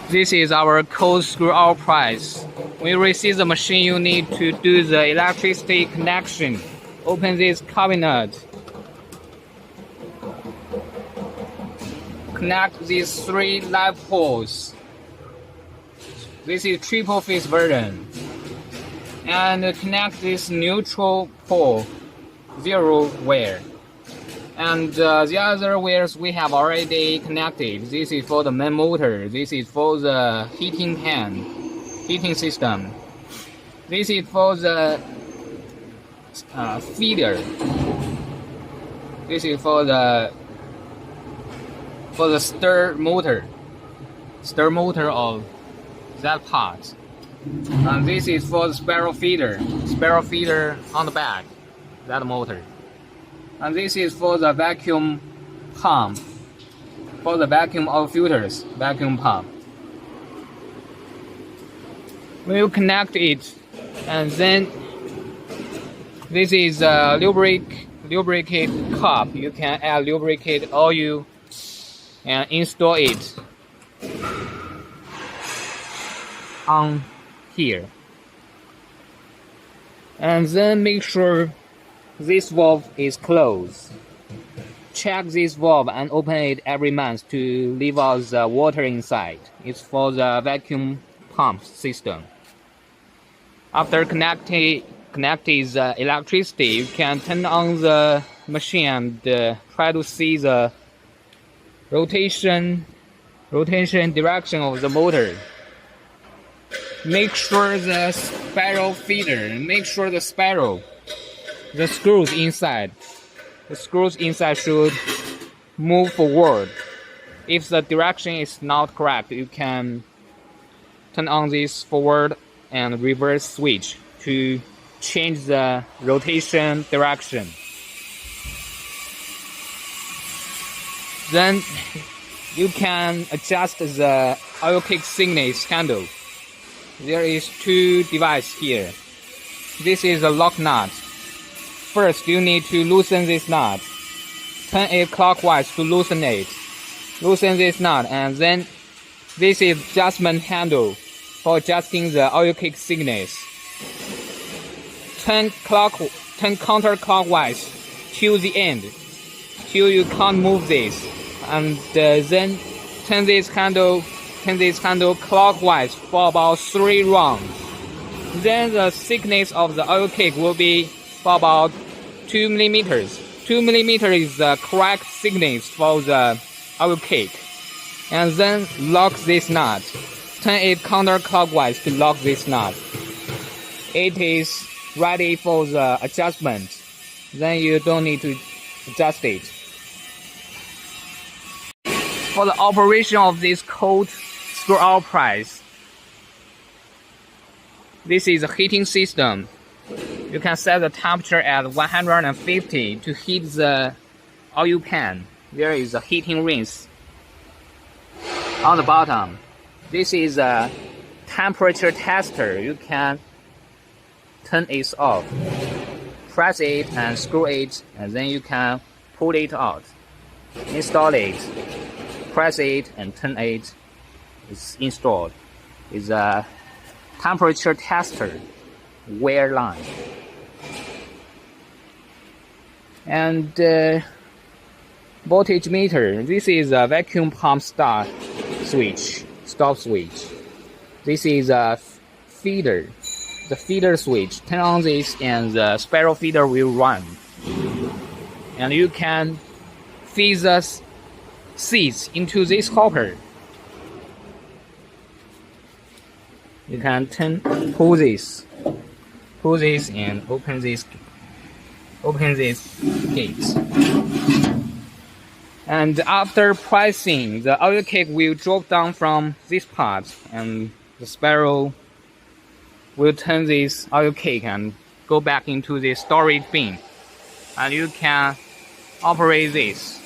This is our cold screw out price. When you receive the machine, you need to do the electricity connection. Open this cabinet. Connect these 3 live poles. This is triple phase version. And connect this neutral pole, 0 wire. And the other wires we have already connected. This is for the main motor. This is for the heating system. This is for the feeder. This is for the stir motor of that part. And this is for the spiral feeder on the back, that motor. And this is for the vacuum pump, for the vacuum of filters, vacuum pump. When you connect it, and then this is a lubricate cup. You can add lubricate oil and install it on here. And then make sure this valve is closed. Check this valve and open it every month to leave out the water inside. It's for the vacuum pump system. After connecting the electricity, you can turn on the machine and try to see the rotation direction of the motor. Make sure the spiral feeder, the screws inside should move forward. If the direction is not correct, you can turn on this forward and reverse switch to change the rotation direction. Then you can adjust the oil cake thickness handle. There is 2 devices here. This is a lock nut. First, you need to loosen this nut. Turn it clockwise to loosen it. Loosen this nut, and then this is adjustment handle for adjusting the oil cake thickness. Turn counterclockwise till the end, till you can't move this, and then turn this handle clockwise for about 3 rounds. Then the thickness of the oil cake will be for about 2 millimeters. 2 millimeters is the correct thickness for the oil cake. And then lock this nut. Turn it counterclockwise to lock this nut. It is ready for the adjustment. Then you don't need to adjust it. For the operation of this cold screw out press, this is a heating system. You can set the temperature at 150 to heat the oil pan. There is a heating rinse on the bottom. This is a temperature tester. You can turn it off, press it and screw it, and then you can pull it out. Install it, press it and turn it. It's installed. It's a temperature tester wear line. And voltage meter. This is a vacuum pump stop switch. This is a feeder. The feeder switch. Turn on this and the spiral feeder will run. And you can feed the seeds into this hopper. You can pull this and open this gate. And after pressing, the oil cake will drop down from this part, and the spiral will turn this oil cake and go back into the storage bin. And you can operate this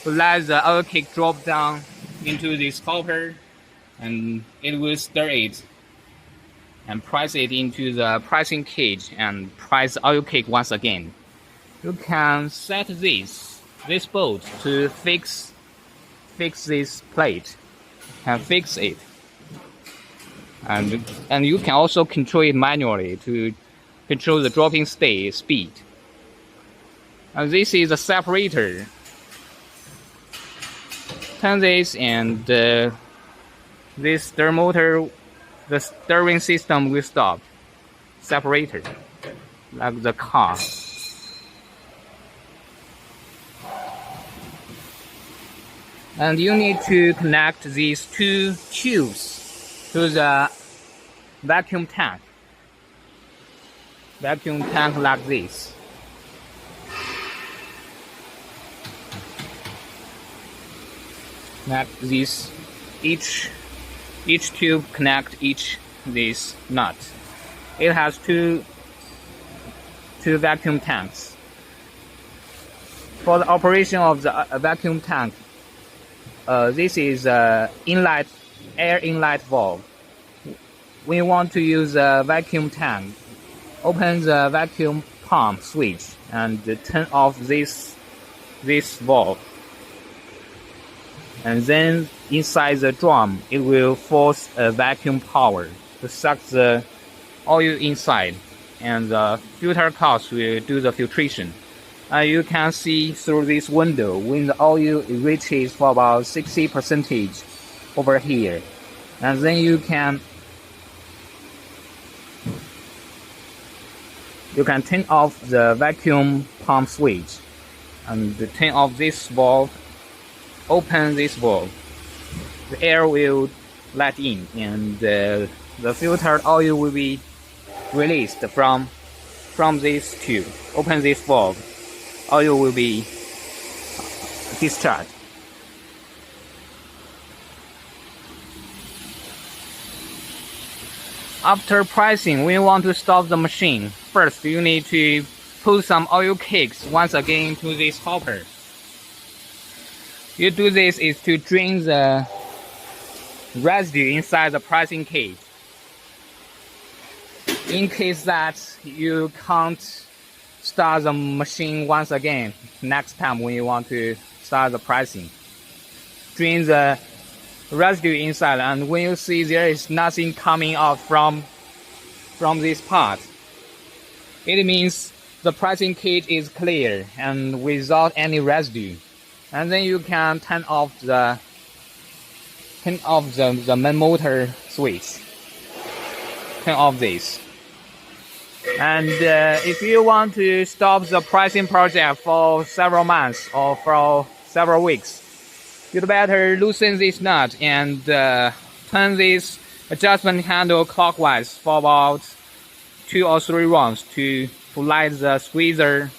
to let the oil cake drop down into this hopper, and it will stir it and press it into the pressing cage and press the oil cake once again. You can set this bolt to fix this plate. can fix it. And you can also control it manually to control the dropping speed. And this is a separator. Turn this, and this stir motor, the stirring system will stop. Separator, like the car. And you need to connect these two tubes to the vacuum tank. Vacuum tank like this. Connect these, each tube connect this nut. It has two vacuum tanks. For the operation of the vacuum tank, this is air inlet valve. When you want to use a vacuum tank, open the vacuum pump switch and turn off this valve. And then inside the drum, it will force a vacuum power to suck the oil inside, and the filter cups will do the filtration. You can see through this window when the oil reaches for about 60% over here, and then you can turn off the vacuum pump switch and turn off this valve. Open this valve, the air will let in, and the filtered oil will be released from this tube. Open this valve, oil will be discharged. After pressing, when you want to stop the machine, first you need to put some oil cakes once again into this hopper. You do this is to drain the residue inside the pressing cage. In case that you can't start the machine once again next time when you want to start the pressing, drain the residue inside, and when you see there is nothing coming out from this part, it means the pressing cage is clear and without any residue. And then you can turn off the main motor switch. Turn off this. And if you want to stop the pressing project for several months or for several weeks, you'd better loosen this nut and turn this adjustment handle clockwise for about 2 or 3 rounds to let the squeezer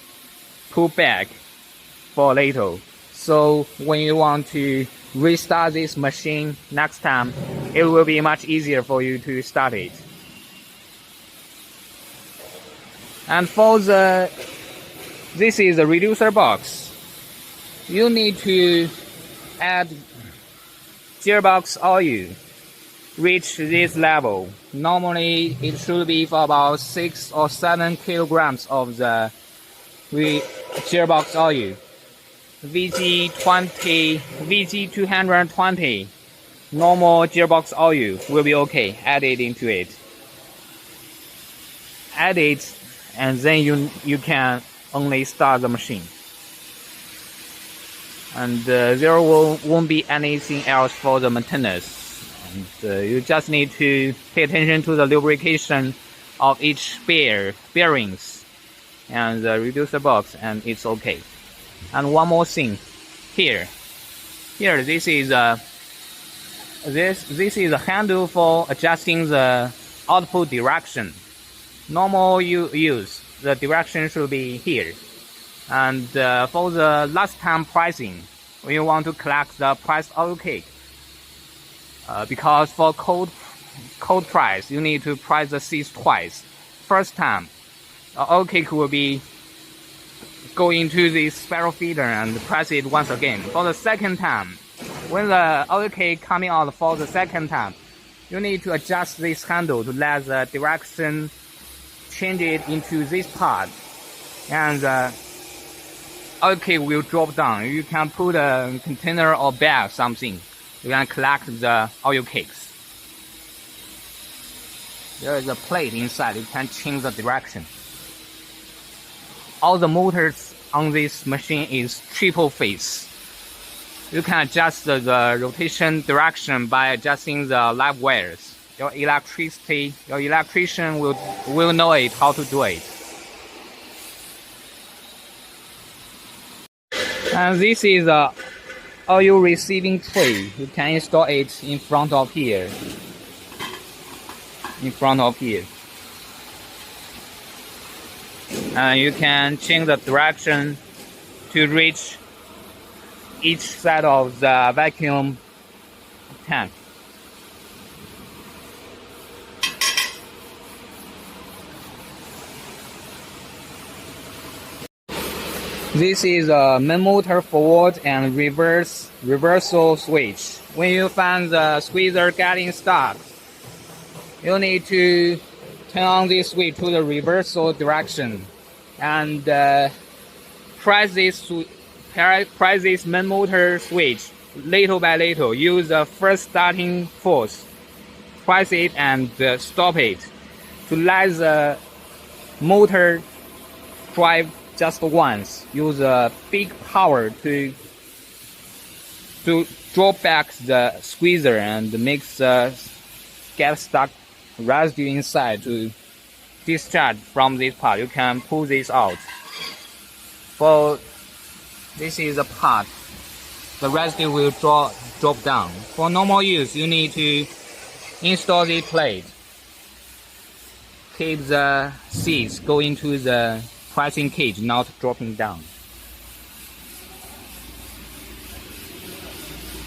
pull back for a little. So when you want to restart this machine next time, it will be much easier for you to start it. And for this is a reducer box. You need to add gearbox oil, reach this level. Normally it should be for about 6 or 7 kilograms of the gearbox oil. VG220 normal gearbox oil will be okay. Add it into it. Add it, and then you can only start the machine. And there won't be anything else for the maintenance. And you just need to pay attention to the lubrication of each bearings and the reducer box, and it's okay. And one more thing, here this is a handle for adjusting the output direction. Normal use, the direction should be here. And for the last time pricing, when you want to collect the priced oil cake, because for cold price, you need to price the seeds twice. First time, the oil cake will be go into the spiral feeder and press it once again. For the second time, when the oil cake coming out for the second time, you need to adjust this handle to let the direction change it into this part, and the oil cake will drop down. You can put a container or bag, something, you can collect the oil cakes. There is a plate inside, you can change the direction. All the motors on this machine is triple phase. You can adjust the rotation direction by adjusting the live wires. Your electrician will know it, how to do it. And this is a oil receiving tray. You can install it in front of here. And you can change the direction to reach each side of the vacuum tank. This is a main motor forward and reversal switch. When you find the squeezer getting stuck, you need to turn on this switch to the reversal direction and press this main motor switch little by little. Use the first starting force, press it and stop it to let the motor drive just once. Use a big power to drop back the squeezer and make the get stuck residue inside to discharge from this part. You can pull this out. For this is the part, the residue will drop down. For normal use, you need to install the plate. Keep the seeds going to the pressing cage, not dropping down.